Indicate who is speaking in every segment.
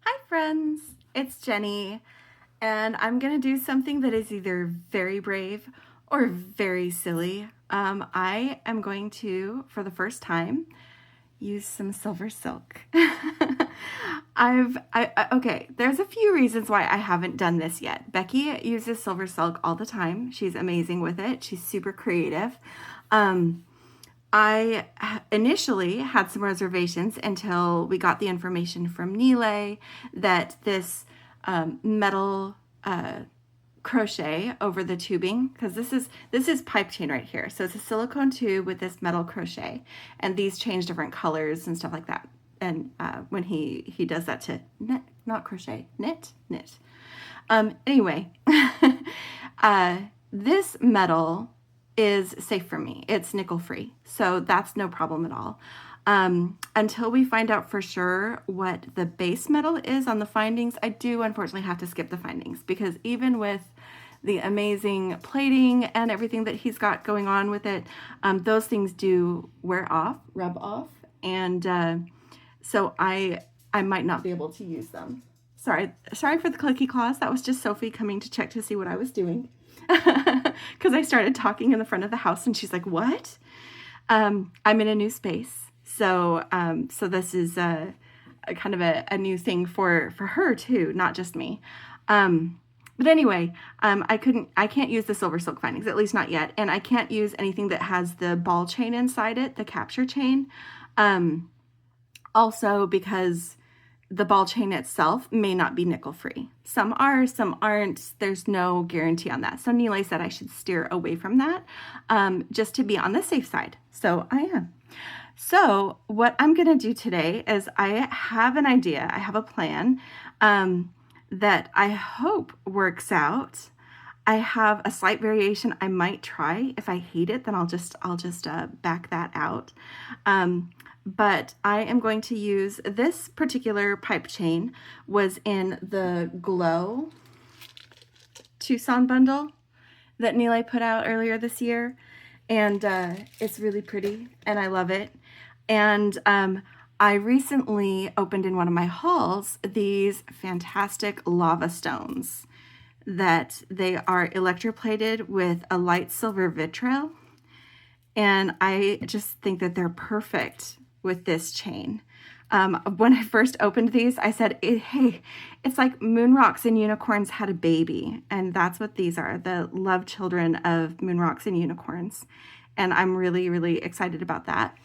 Speaker 1: Hi friends, it's Jenny, and I'm gonna do something that is either very brave or very silly. I am going to, for the first time, use some silver silk. Okay, there's a few reasons why I haven't done this yet. Becky uses silver silk all the time. She's amazing with it. She's super creative. I initially had some reservations until we got the information from Nile that this metal crochet over the tubing, because this is pipe chain right here. So it's a silicone tube with this metal crochet, and these change different colors and stuff like that. And when he does that to knit, not crochet, knit. Anyway, this metal is safe for me. It's nickel free, so that's no problem at all. Until we find out for sure what the base metal is on the findings, I do unfortunately have to skip the findings, because even with the amazing plating and everything that he's got going on with it, those things do wear off, rub off, and so I might not be able to use them. Sorry for the clicky claws. That was just Sophie coming to check to see what I was doing. Because I started talking in the front of the house and she's like, what? I'm in a new space. So this is a kind of a new thing for her too, not just me. But anyway, I can't use the silver silk findings, at least not yet. And I can't use anything that has the ball chain inside it, the capture chain. Also because the ball chain itself may not be nickel free. Some are, some aren't. There's no guarantee on that. So Nile said I should steer away from that, just to be on the safe side. So I am. So what I'm going to do today is I have an idea. I have a plan that I hope works out. I have a slight variation I might try. If I hate it, then I'll just back that out. But I am going to use this particular pipe chain was in the Glow Tucson bundle that Nile put out earlier this year. And it's really pretty and I love it. And I recently opened in one of my hauls these fantastic lava stones that they are electroplated with a light silver vitriol. And I just think that they're perfect with this chain. When I first opened these, I said, hey, it's like moon rocks and unicorns had a baby. And that's what these are, the love children of moon rocks and unicorns. And I'm really, really excited about that.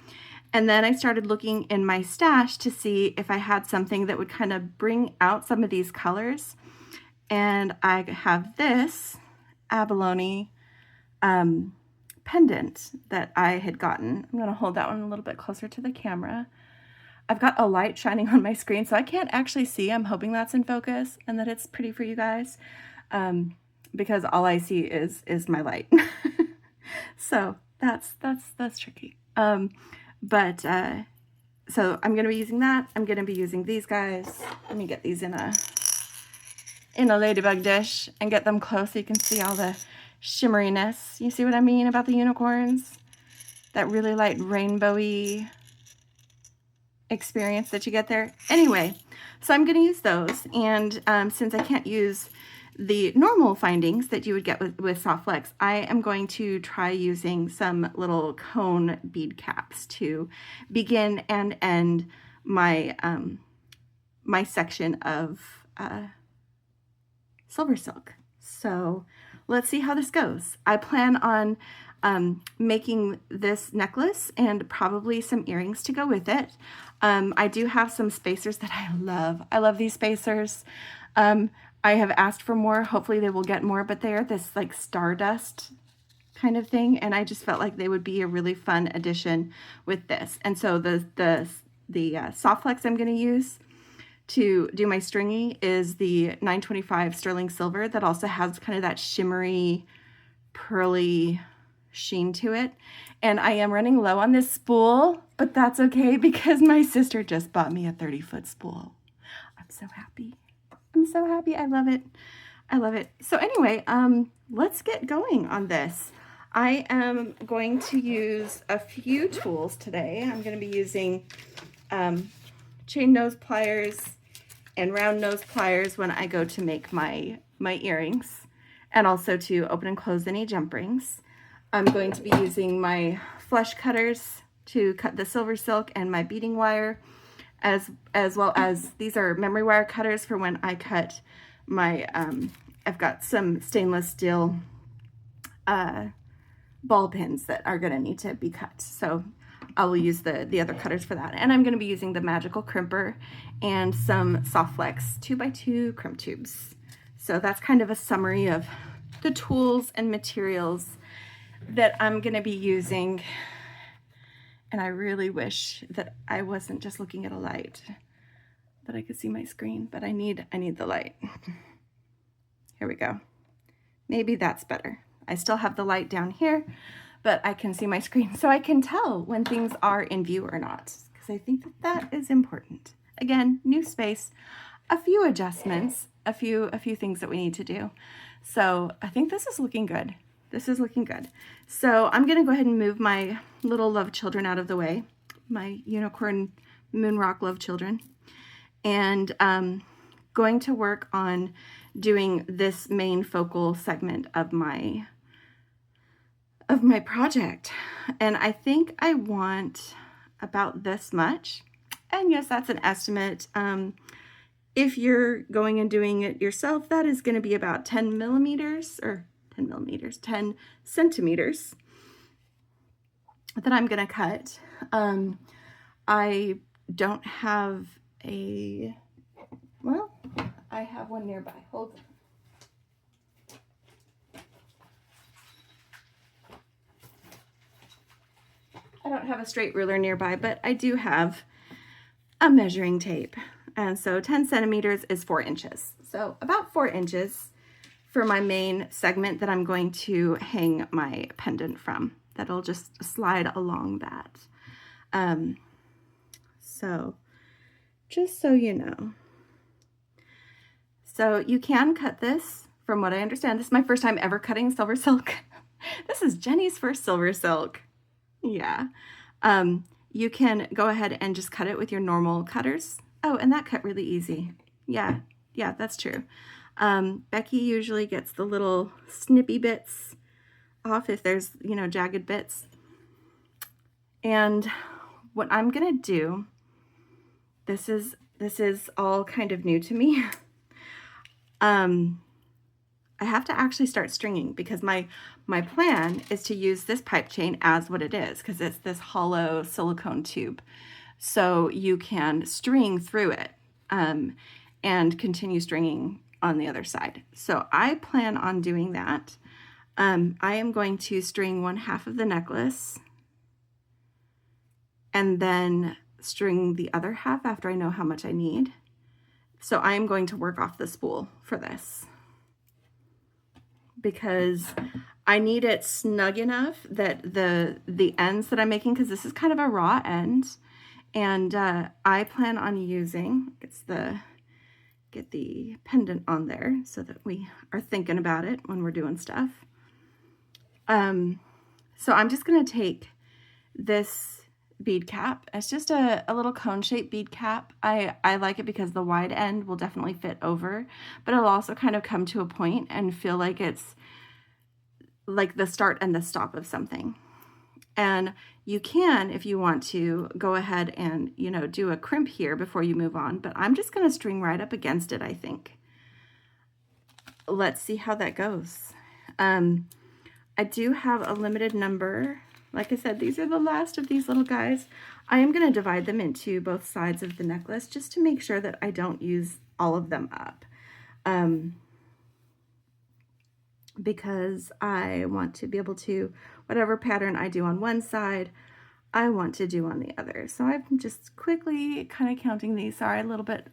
Speaker 1: And then I started looking in my stash to see if I had something that would kind of bring out some of these colors. And I have this abalone pendant that I had gotten. I'm going to hold that one a little bit closer to the camera. I've got a light shining on my screen, so I can't actually see. I'm hoping that's in focus and that it's pretty for you guys, because all I see is my light. So that's tricky. So I'm going to be using that. I'm going to be using these guys. Let me get these in a ladybug dish and get them close so you can see all the shimmeriness. You see what I mean about the unicorns? That really light rainbowy experience that you get there. Anyway, so I'm going to use those. And since I can't use the normal findings that you would get with Soft Flex, I am going to try using some little cone bead caps to begin and end my my section of silver silk. So let's see how this goes. I plan on making this necklace and probably some earrings to go with it. I do have some spacers that I love. I love these spacers. I have asked for more. Hopefully they will get more, but they're this like stardust kind of thing, and I just felt like they would be a really fun addition with this. And so the Soft Flex I'm going to use to do my stringy is the 925 sterling silver that also has kind of that shimmery, pearly sheen to it. And I am running low on this spool, but that's okay because my sister just bought me a 30-foot spool. I'm so happy. I'm so happy. I love it. I love it. So anyway, let's get going on this. I am going to use a few tools today. I'm going to be using chain nose pliers and round nose pliers when I go to make my earrings, and also to open and close any jump rings. I'm going to be using my flush cutters to cut the silver silk and my beading wire, as well as these are memory wire cutters for when I cut my, I've got some stainless steel ball pins that are going to need to be cut. So I will use the other cutters for that. And I'm going to be using the magical crimper and some Soft Flex 2x2 crimp tubes. So that's kind of a summary of the tools and materials that I'm going to be using. And I really wish that I wasn't just looking at a light, that I could see my screen, but I need the light. Here we go. Maybe that's better. I still have the light down here, but I can see my screen, so I can tell when things are in view or not, because I think that is important. Again, new space, a few adjustments, a few things that we need to do. So I think this is looking good. This is looking good. So I'm gonna go ahead and move my little love children out of the way, my unicorn moon rock love children, and going to work on doing this main focal segment of my project. And I think I want about this much. And yes, that's an estimate. If you're going and doing it yourself, that is going to be about 10 centimeters that I'm going to cut. I don't have well, I have one nearby. Hold on. I don't have a straight ruler nearby, but I do have a measuring tape. And so 10 centimeters is 4 inches. So about 4 inches for my main segment that I'm going to hang my pendant from. That'll just slide along that. So just so you know. So you can cut this, from what I understand. This is my first time ever cutting silver silk. This is Jenny's first silver silk. Yeah. You can go ahead and just cut it with your normal cutters. Oh, and that cut really easy. Yeah, that's true. Becky usually gets the little snippy bits off if there's, jagged bits. And what I'm gonna do, this is all kind of new to me. I have to actually start stringing, because my plan is to use this pipe chain as what it is, because it's this hollow silicone tube. So you can string through it and continue stringing on the other side. So I plan on doing that. I am going to string 1/2 of the necklace and then string the other half after I know how much I need. So I am going to work off the spool for this, because I need it snug enough that the ends that I'm making, because this is kind of a raw end, and I plan on using, get the pendant on there so that we are thinking about it when we're doing stuff. So I'm just gonna take this bead cap. It's just a little cone-shaped bead cap. I like it because the wide end will definitely fit over, but it'll also kind of come to a point and feel like it's like the start and the stop of something. And you can, if you want to, go ahead and, do a crimp here before you move on, but I'm just going to string right up against it, I think. Let's see how that goes. I do have a limited number. Like I said, these are the last of these little guys. I am going to divide them into both sides of the necklace just to make sure that I don't use all of them up. Because I want to be able to, whatever pattern I do on one side, I want to do on the other. So I'm just quickly kind of counting these. Sorry, a little bit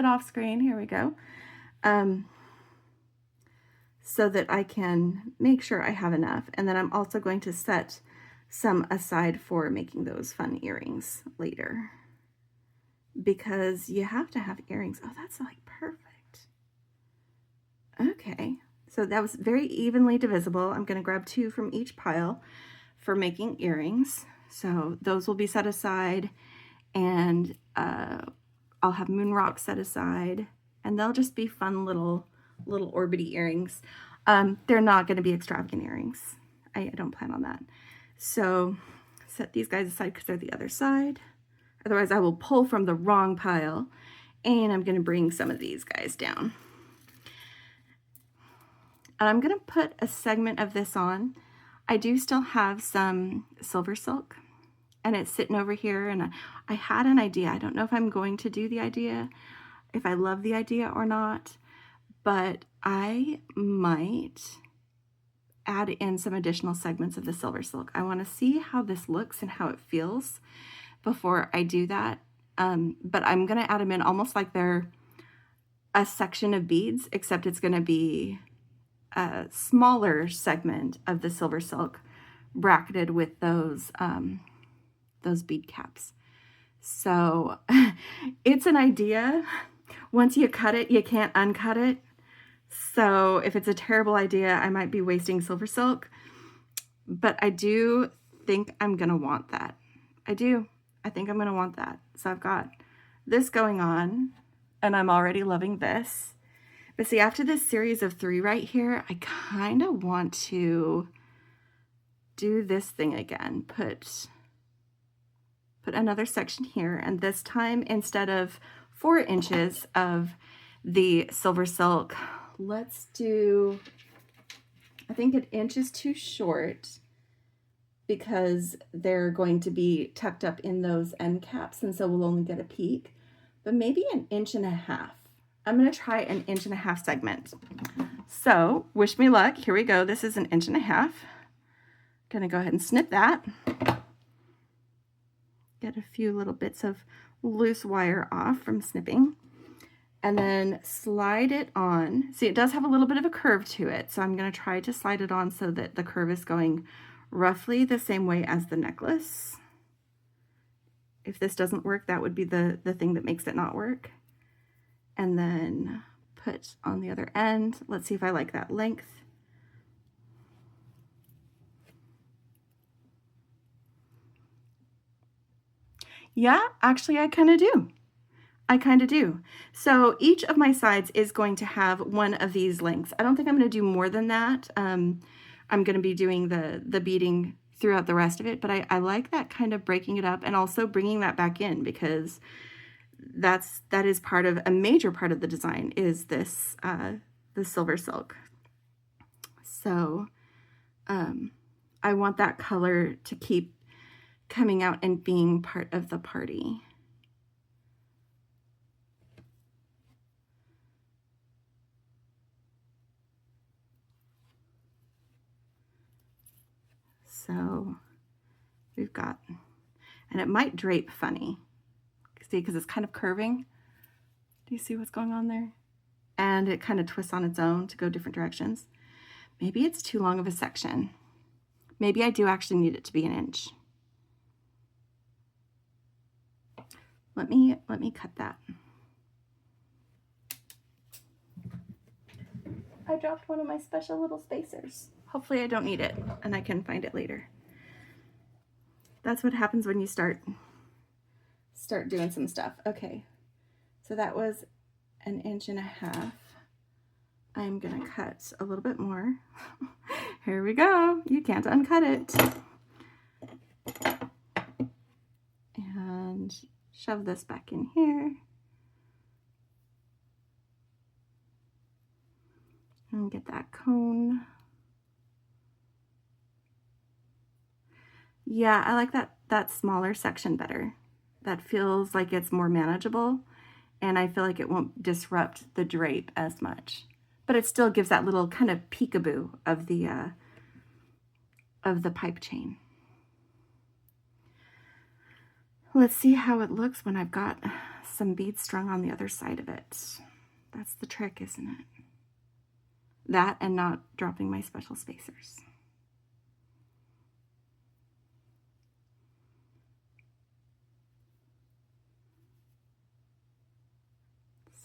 Speaker 1: off screen. Here we go. So that I can make sure I have enough. And then I'm also going to set some aside for making those fun earrings later, because you have to have earrings. Oh, that's like perfect. Okay. So that was very evenly divisible. I'm going to grab 2 from each pile for making earrings. So those will be set aside, and I'll have moon rocks set aside, and they'll just be fun little orbity earrings. They're not going to be extravagant earrings. I don't plan on that. So set these guys aside because they're the other side. Otherwise I will pull from the wrong pile, and I'm going to bring some of these guys down. And I'm going to put a segment of this on. I do still have some silver silk, and it's sitting over here, and I had an idea. I don't know if I'm going to do the idea, if I love the idea or not, but I might add in some additional segments of the silver silk. I want to see how this looks and how it feels before I do that. But I'm going to add them in almost like they're a section of beads, except it's going to be a smaller segment of the silver silk bracketed with those bead caps. So it's an idea. Once you cut it, you can't uncut it. So if it's a terrible idea, I might be wasting silver silk, but I do think I'm going to want that. I do. I think I'm going to want that. So I've got this going on, and I'm already loving this. But see, after this series of 3 right here, I kind of want to do this thing again. Put another section here, and this time, instead of 4 inches of the silver silk, let's do, I think an inch is too short because they're going to be tucked up in those end caps, and so we'll only get a peek, but maybe an inch and a half. I'm going to try an inch and a half segment. So wish me luck. Here we go. This is an inch and a half. Going to go ahead and snip that. Get a few little bits of loose wire off from snipping. And then slide it on. See, it does have a little bit of a curve to it, so I'm going to try to slide it on so that the curve is going roughly the same way as the necklace. If this doesn't work, that would be the thing that makes it not work. And then put on the other end. Let's see if I like that length. Yeah, actually I kind of do. I kind of do. So each of my sides is going to have one of these lengths. I don't think I'm going to do more than that. I'm going to be doing the beading throughout the rest of it, but I like that kind of breaking it up and also bringing that back in, because that is part of a major part of the design is this the silver silk. So I want that color to keep coming out and being part of the party. So we've got, and it might drape funny. See, because it's kind of curving. Do you see what's going on there? And it kind of twists on its own to go different directions. Maybe it's too long of a section. Maybe I do actually need it to be an inch. Let me cut that. I dropped one of my special little spacers. Hopefully I don't need it and I can find it later. That's what happens when you start doing some stuff. Okay, so that was an inch and a half. I'm gonna cut a little bit more. Here we go. You can't uncut it. And shove this back in here. And get that cone. Yeah, I like that smaller section better. That feels like it's more manageable, and I feel like it won't disrupt the drape as much. But it still gives that little kind of peekaboo of the pipe chain. Let's see how it looks when I've got some beads strung on the other side of it. That's the trick, isn't it? That and not dropping my special spacers.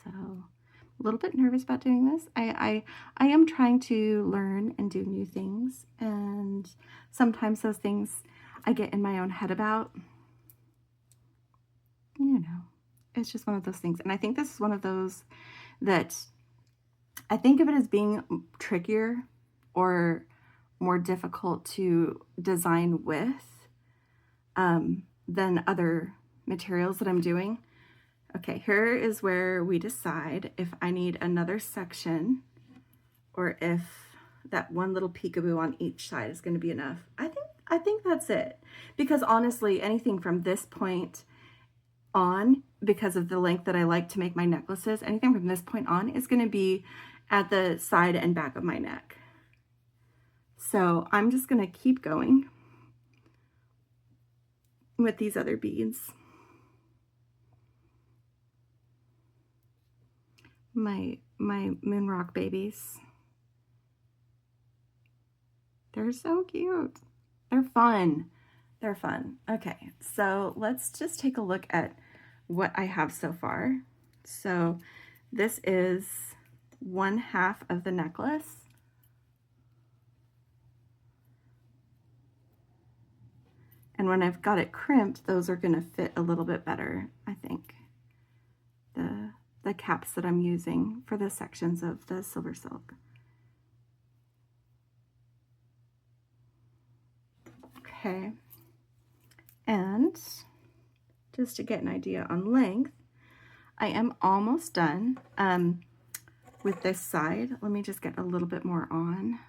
Speaker 1: So a little bit nervous about doing this. I am trying to learn and do new things, and sometimes those things I get in my own head about. You know, It's just one of those things. And I think this is one of those that I think of it as being trickier or more difficult to design with than other materials that I'm doing. Okay, here is where we decide if I need another section or if that one little peekaboo on each side is going to be enough. I think that's it. Because honestly, anything from this point on, because of the length that I like to make my necklaces, anything from this point on is going to be at the side and back of my neck. So I'm just going to keep going with these other beads. My moon rock babies. They're so cute. They're fun. They're fun. Okay, so let's just take a look at what I have so far. So this is 1/2 of the necklace. And when I've got it crimped, those are gonna fit a little bit better, I think. The caps that I'm using for the sections of the silver silk. Okay, and just to get an idea on length, I am almost done with this side. Let me just get a little bit more on.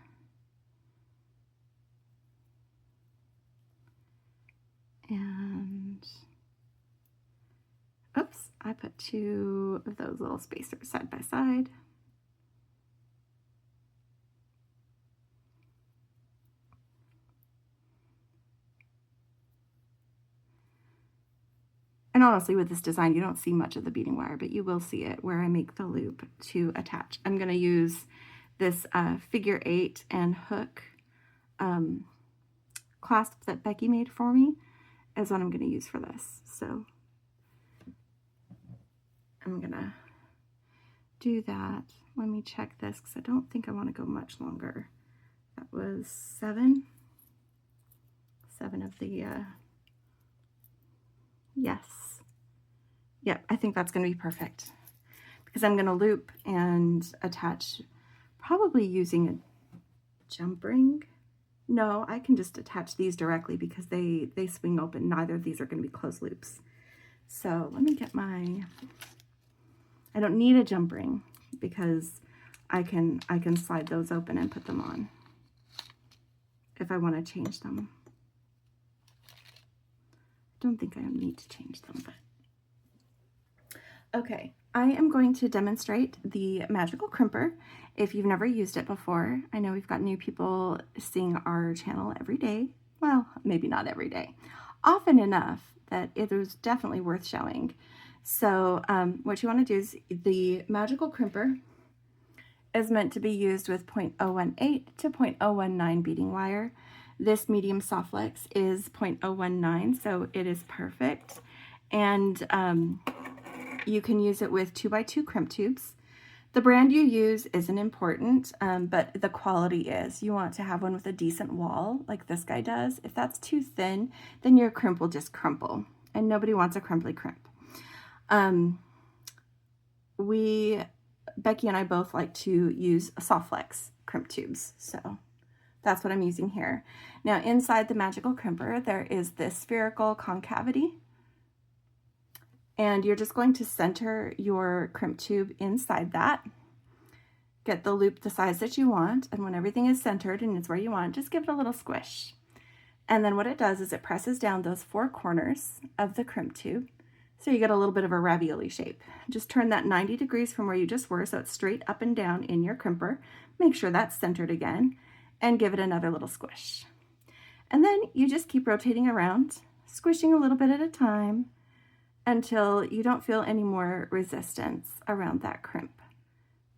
Speaker 1: And oops, I put 2 of those little spacers side by side. And honestly, with this design, you don't see much of the beading wire, but you will see it where I make the loop to attach. I'm going to use this figure 8 and hook clasp that Becky made for me is what I'm going to use for this. So I'm going to do that. Let me check this because I don't think I want to go much longer. That was 7 of the, yes. Yep, I think that's going to be perfect because I'm going to loop and attach, probably using a jump ring. No, I can just attach these directly because they swing open. Neither of these are going to be closed loops. So let me get my, I don't need a jump ring because I can slide those open and put them on if I want to change them. I don't think I need to change them, but okay. I am going to demonstrate the magical crimper. If you've never used it before, I know we've got new people seeing our channel every day. Well, maybe not every day. Often enough that it was definitely worth showing. So what you want to do is the magical crimper is meant to be used with 0.018 to 0.019 beading wire. This medium soft flex is 0.019, so it is perfect. And you can use it with 2x2 crimp tubes. The brand you use isn't important, but the quality is. You want to have one with a decent wall, like this guy does. If that's too thin, then your crimp will just crumple, and nobody wants a crumply crimp. Becky and I both like to use soft flex crimp tubes, so that's what I'm using here. Now inside the magical crimper, there is this spherical concavity. And you're just going to center your crimp tube inside that. Get the loop the size that you want, and when everything is centered and is where you want, just give it a little squish. And then what it does is it presses down those 4 corners of the crimp tube, so you get a little bit of a ravioli shape. Just turn that 90 degrees from where you just were, so it's straight up and down in your crimper. Make sure that's centered again, and give it another little squish. And then you just keep rotating around, squishing a little bit at a time, until you don't feel any more resistance around that crimp.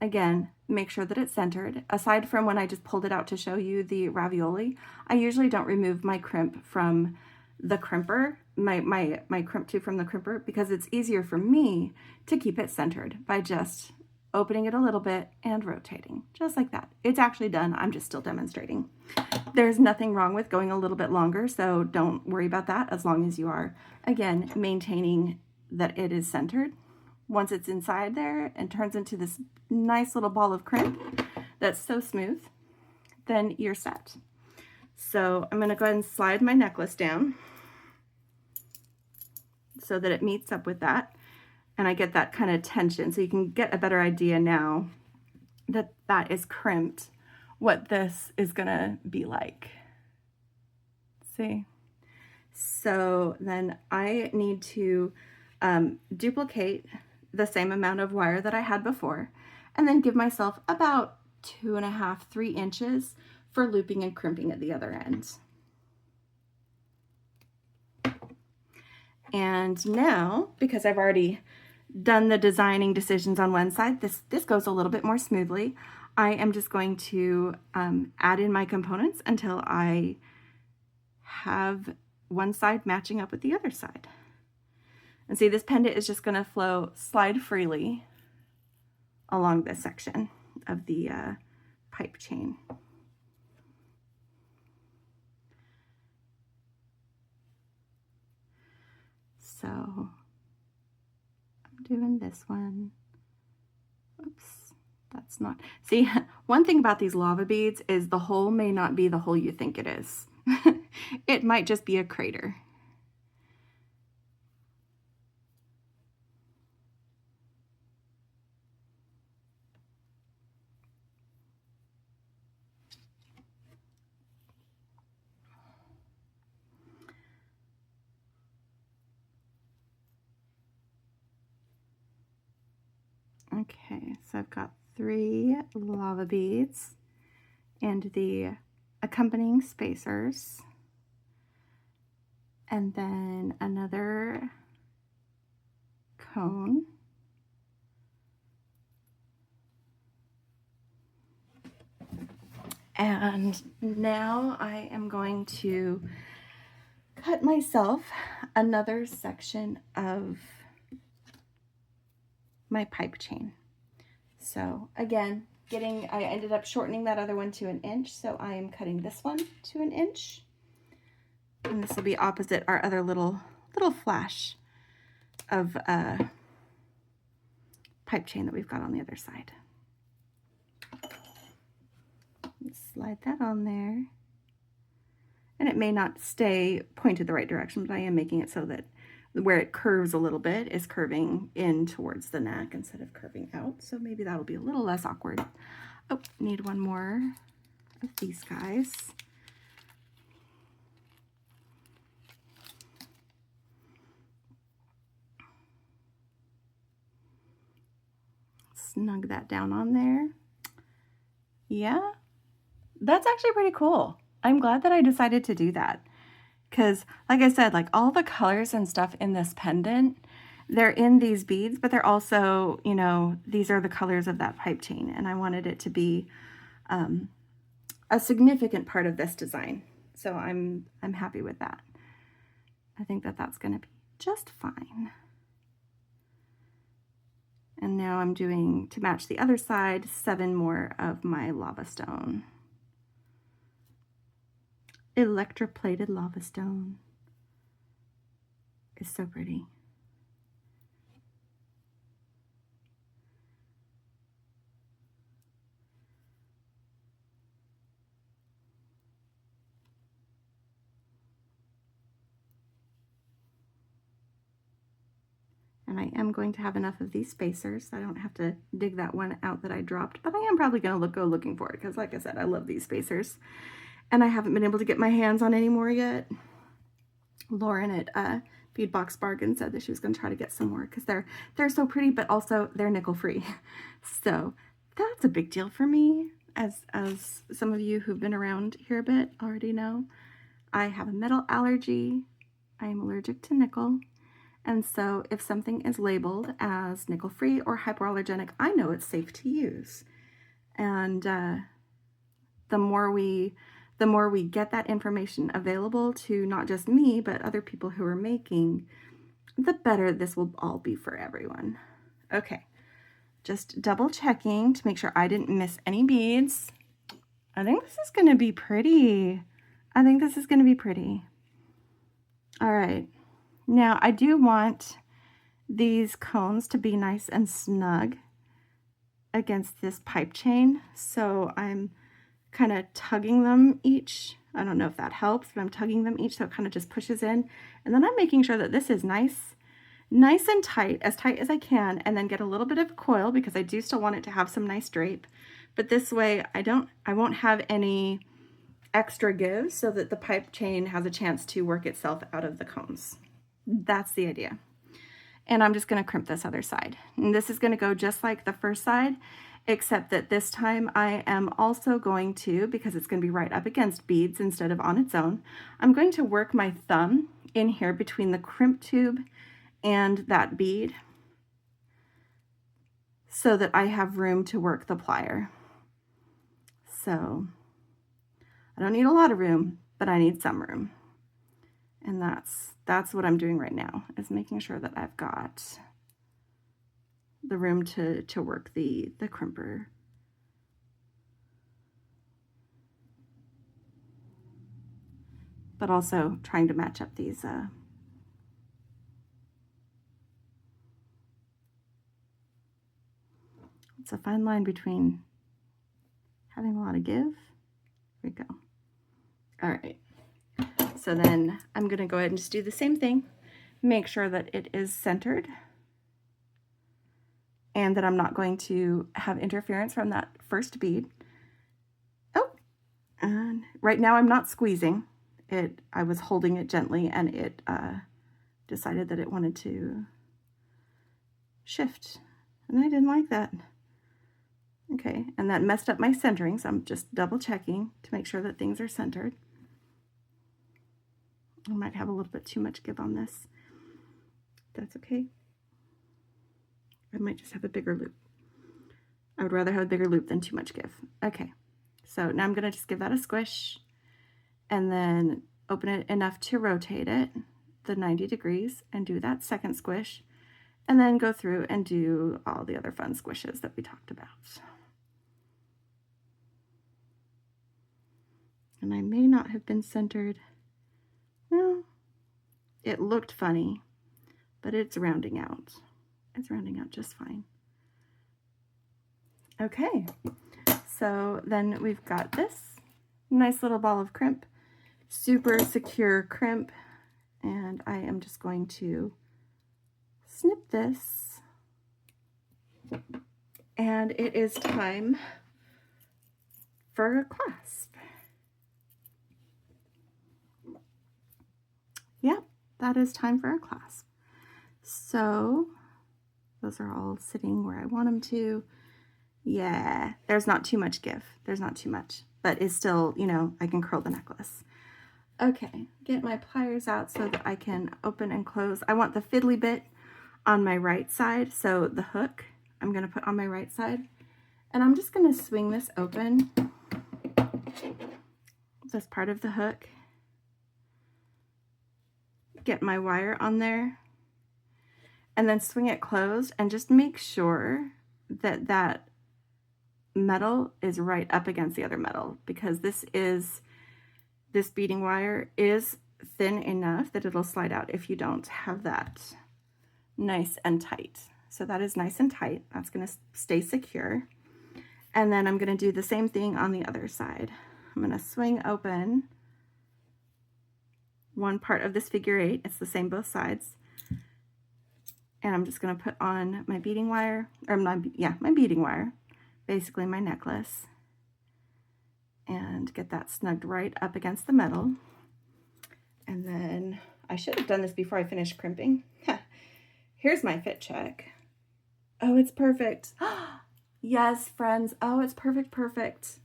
Speaker 1: Again, make sure that it's centered. Aside from when I just pulled it out to show you the ravioli, I usually don't remove my crimp from the crimper, my crimp tube from the crimper, because it's easier for me to keep it centered by just opening it a little bit and rotating, just like that. It's actually done. I'm just still demonstrating. There's nothing wrong with going a little bit longer, so don't worry about that as long as you are, again, maintaining that it is centered. Once it's inside there and turns into this nice little ball of crimp that's so smooth, then you're set. So I'm going to go ahead and slide my necklace down so that it meets up with that, and I get that kind of tension, so you can get a better idea now that that is crimped, what this is going to be like. See? So then I need to duplicate the same amount of wire that I had before, and then give myself about 2.5, 3 inches for looping and crimping at the other end. And now, because I've already done the designing decisions on one side, this goes a little bit more smoothly. I am just going to add in my components until I have one side matching up with the other side. And see, this pendant is just going to slide freely along this section of the pipe chain. So I'm doing this one. Oops, that's not. See, one thing about these lava beads is the hole may not be the hole you think it is. It might just be a crater. Okay, so I've got 3 lava beads and the accompanying spacers, and then another cone. And now I am going to cut myself another section of my pipe chain. So again, I ended up shortening that other one to 1 inch, so I am cutting this one to 1 inch. And this will be opposite our other little flash of pipe chain that we've got on the other side. Slide that on there. And it may not stay pointed the right direction, but I am making it so that where it curves a little bit is curving in towards the neck instead of curving out. So maybe that'll be a little less awkward. Oh, need one more of these guys. Snug that down on there. Yeah, that's actually pretty cool. I'm glad that I decided to do that. Because like I said, like all the colors and stuff in this pendant, they're in these beads, but they're also, you know, these are the colors of that pipe chain. And I wanted it to be a significant part of this design. So I'm happy with that. I think that that's going to be just fine. And now I'm doing, to match the other side, 7 more of my lava stone. Electroplated lava stone is so pretty. And I am going to have enough of these spacers, so I don't have to dig that one out that I dropped, but I am probably going to go looking for it because like I said, I love these spacers. And I haven't been able to get my hands on any more yet. Lauren at Beadbox Bargain said that she was going to try to get some more because they're so pretty, but also they're nickel free. So that's a big deal for me. As some of you who've been around here a bit already know, I have a metal allergy. I am allergic to nickel. And so if something is labeled as nickel free or hypoallergenic, I know it's safe to use. And the more we get that information available to not just me, but other people who are making, the better this will all be for everyone. Okay, just double checking to make sure I didn't miss any beads. I think this is gonna be pretty. I think this is gonna be pretty. All right, now I do want these cones to be nice and snug against this pipe chain. So I'm kind of tugging them each. I don't know if that helps, but I'm tugging them each so it kind of just pushes in. And then I'm making sure that this is nice and tight as I can, and then get a little bit of coil because I do still want it to have some nice drape. But this way I won't have any extra give so that the pipe chain has a chance to work itself out of the cones. That's the idea. And I'm just going to crimp this other side. And this is going to go just like the first side, except that this time I am also going to, because it's going to be right up against beads instead of on its own, I'm going to work my thumb in here between the crimp tube and that bead so that I have room to work the plier. So I don't need a lot of room, but I need some room. And that's what I'm doing right now, is making sure that I've got the room to work the crimper. But also trying to match up these it's a fine line between having a lot of give. Here we go. All right. So then I'm going to go ahead and just do the same thing. Make sure that it is centered and that I'm not going to have interference from that first bead. Oh, and right now I'm not squeezing it. I was holding it gently and it decided that it wanted to shift, and I didn't like that. Okay, and that messed up my centering, so I'm just double checking to make sure that things are centered. I might have a little bit too much give on this. That's okay. I might just have a bigger loop. I would rather have a bigger loop than too much give. Okay, so now I'm gonna just give that a squish and then open it enough to rotate it the 90 degrees and do that second squish, and then go through and do all the other fun squishes that we talked about. And I may not have been centered. Well, it looked funny, but it's rounding out. It's rounding out just fine. Okay, so then we've got this nice little ball of crimp, super secure crimp, and I am just going to snip this, and it is time for a clasp. Yep, that is time for a clasp. So those are all sitting where I want them to. Yeah, there's not too much give. There's not too much, but it's still, you know, I can curl the necklace. Okay, get my pliers out so that I can open and close. I want the fiddly bit on my right side, so the hook I'm going to put on my right side. And I'm just going to swing this open, this part of the hook, get my wire on there, and then swing it closed, and just make sure that that metal is right up against the other metal, because this beading wire is thin enough that it'll slide out if you don't have that nice and tight. So that is nice and tight. That's going to stay secure. And then I'm going to do the same thing on the other side. I'm going to swing open one part of this figure eight. It's the same both sides. And I'm just going to put on my beading wire, or my beading wire, basically my necklace, and get that snugged right up against the metal. And then I should have done this before I finished crimping. Here's my fit check. Oh, it's perfect. Yes, friends. Oh, it's perfect, perfect.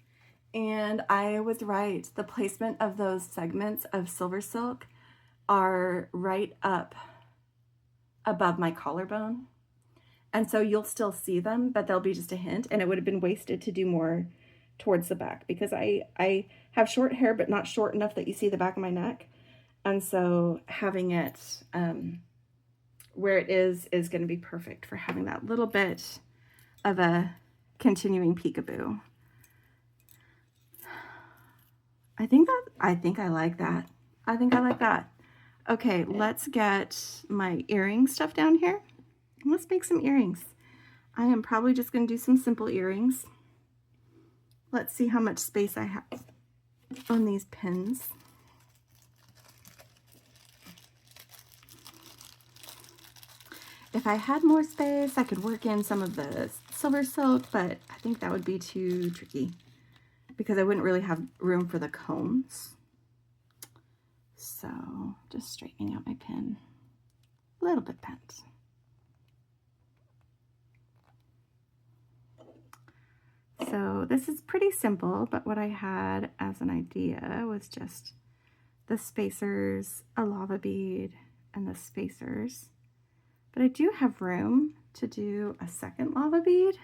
Speaker 1: And I was right. The placement of those segments of silver silk are right up above my collarbone. And so you'll still see them, but they'll be just a hint, and it would have been wasted to do more towards the back, because I have short hair, but not short enough that you see the back of my neck. And so having it where it is going to be perfect for having that little bit of a continuing peekaboo. I think I like that. I think I like that. Okay, let's get my earring stuff down here. Let's make some earrings. I am probably just going to do some simple earrings. Let's see how much space I have on these pins. If I had more space, I could work in some of the silver silk, but I think that would be too tricky because I wouldn't really have room for the combs. So just straightening out my pin, a little bit bent. So this is pretty simple, but what I had as an idea was just the spacers, a lava bead, and the spacers. But I do have room to do a second lava bead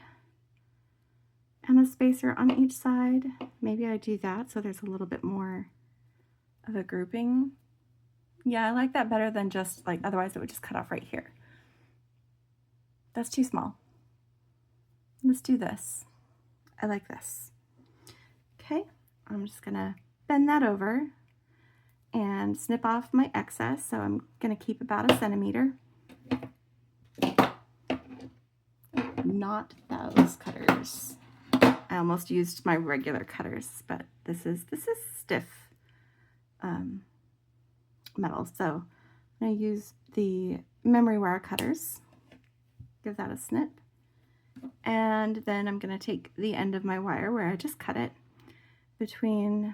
Speaker 1: and a spacer on each side. Maybe I do that so there's a little bit more of a grouping. Yeah, I like that better than just like, otherwise it would just cut off right here. That's too small. Let's do this. I like this. Okay, I'm just gonna bend that over and snip off my excess. So I'm gonna keep about 1 centimeter. Not those cutters. I almost used my regular cutters, but this is stiff metal. So I'm gonna use the memory wire cutters. Give that a snip. And then I'm going to take the end of my wire where I just cut it between,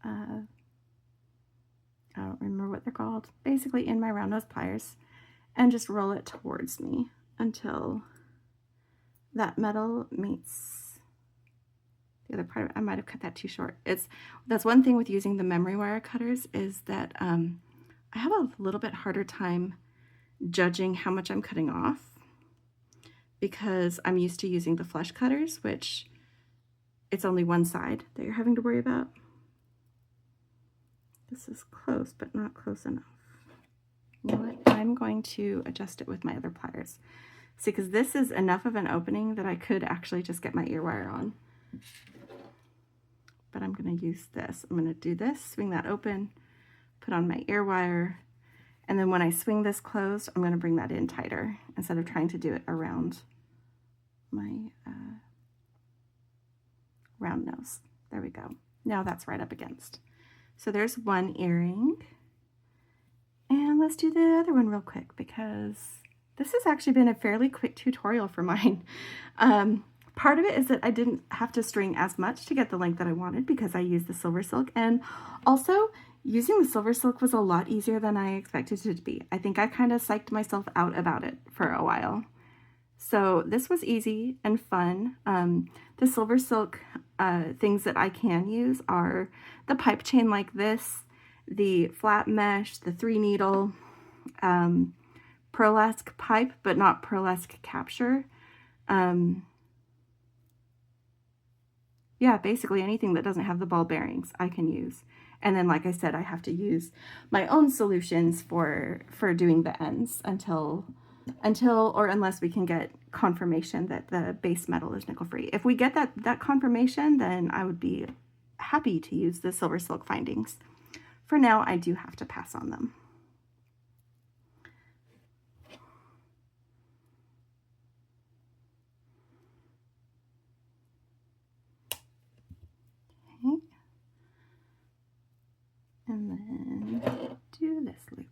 Speaker 1: I don't remember what they're called, basically in my round nose pliers, and just roll it towards me until that metal meets the other part of it. I might have cut that too short. That's one thing with using the memory wire cutters is that I have a little bit harder time judging how much I'm cutting off, because I'm used to using the flush cutters, which it's only one side that you're having to worry about. This is close, but not close enough. You know what? I'm going to adjust it with my other pliers. See, because this is enough of an opening that I could actually just get my ear wire on. But I'm going to use this. I'm going to do this, swing that open, put on my ear wire, and then when I swing this closed, I'm going to bring that in tighter instead of trying to do it around my round nose. There we go. Now that's right up against. So there's one earring. And let's do the other one real quick because this has actually been a fairly quick tutorial for mine. Part of it is that I didn't have to string as much to get the length that I wanted because I used the silver silk, and also using the silver silk was a lot easier than I expected it to be. I think I kind of psyched myself out about it for a while. So this was easy and fun. The silver silk things that I can use are the pipe chain like this, the flat mesh, the 3-needle, pearlesque pipe, but not pearlesque capture. Yeah, basically anything that doesn't have the ball bearings I can use. And then, like I said, I have to use my own solutions for doing the ends until or unless we can get confirmation that the base metal is nickel free. If we get that confirmation, then I would be happy to use the silver silk findings. For now, I do have to pass on them. Okay. And then do this loop.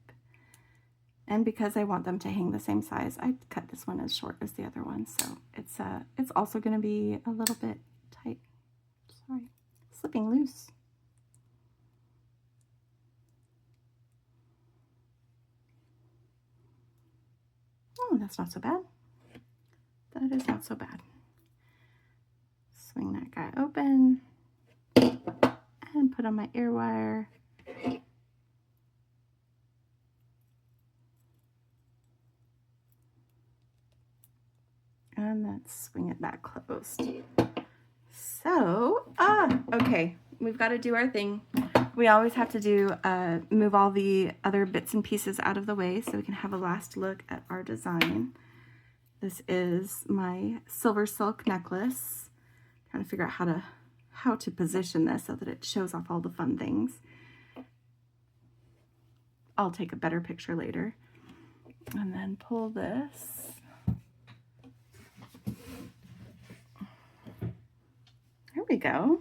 Speaker 1: And because I want them to hang the same size, I cut this one as short as the other one. So it's also going to be a little bit tight. Sorry, slipping loose. Oh, that's not so bad. That is not so bad. Swing that guy open and put on my ear wire. And let's swing it back closed. So, okay, we've got to do our thing. We always have to do, move all the other bits and pieces out of the way so we can have a last look at our design. This is my silver silk necklace. Trying to figure out how to position this so that it shows off all the fun things. I'll take a better picture later. And then pull this. There we go.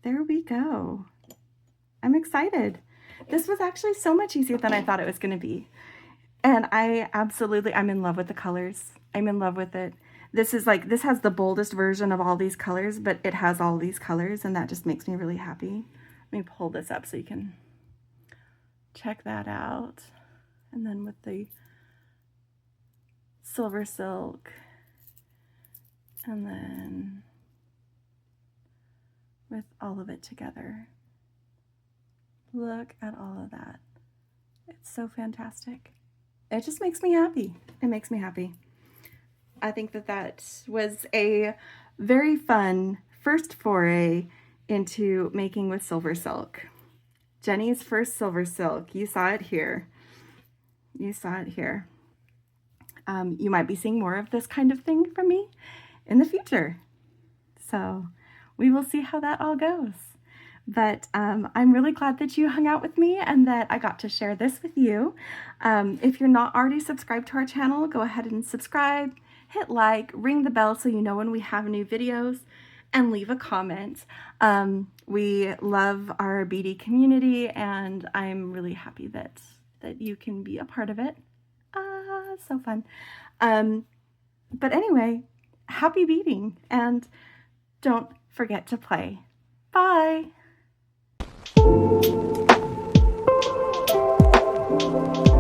Speaker 1: There we go. I'm excited. This was actually so much easier than I thought it was going to be. And I'm in love with the colors. I'm in love with it. This has the boldest version of all these colors, but it has all these colors, and that just makes me really happy. Let me pull this up so you can check that out. And then with the silver silk, and then with all of it together. Look at all of that. It's so fantastic. It just makes me happy. It makes me happy. I think that was a very fun first foray into making with silver silk. Jenny's first silver silk. You saw it here. You saw it here. You might be seeing more of this kind of thing from me in the future. So we will see how that all goes. But I'm really glad that you hung out with me and that I got to share this with you. If you're not already subscribed to our channel, go ahead and subscribe, hit like, ring the bell so you know when we have new videos, and leave a comment. We love our beadie community, and I'm really happy that you can be a part of it. So fun. But anyway, happy beading, and don't forget to play. Bye. Thank you.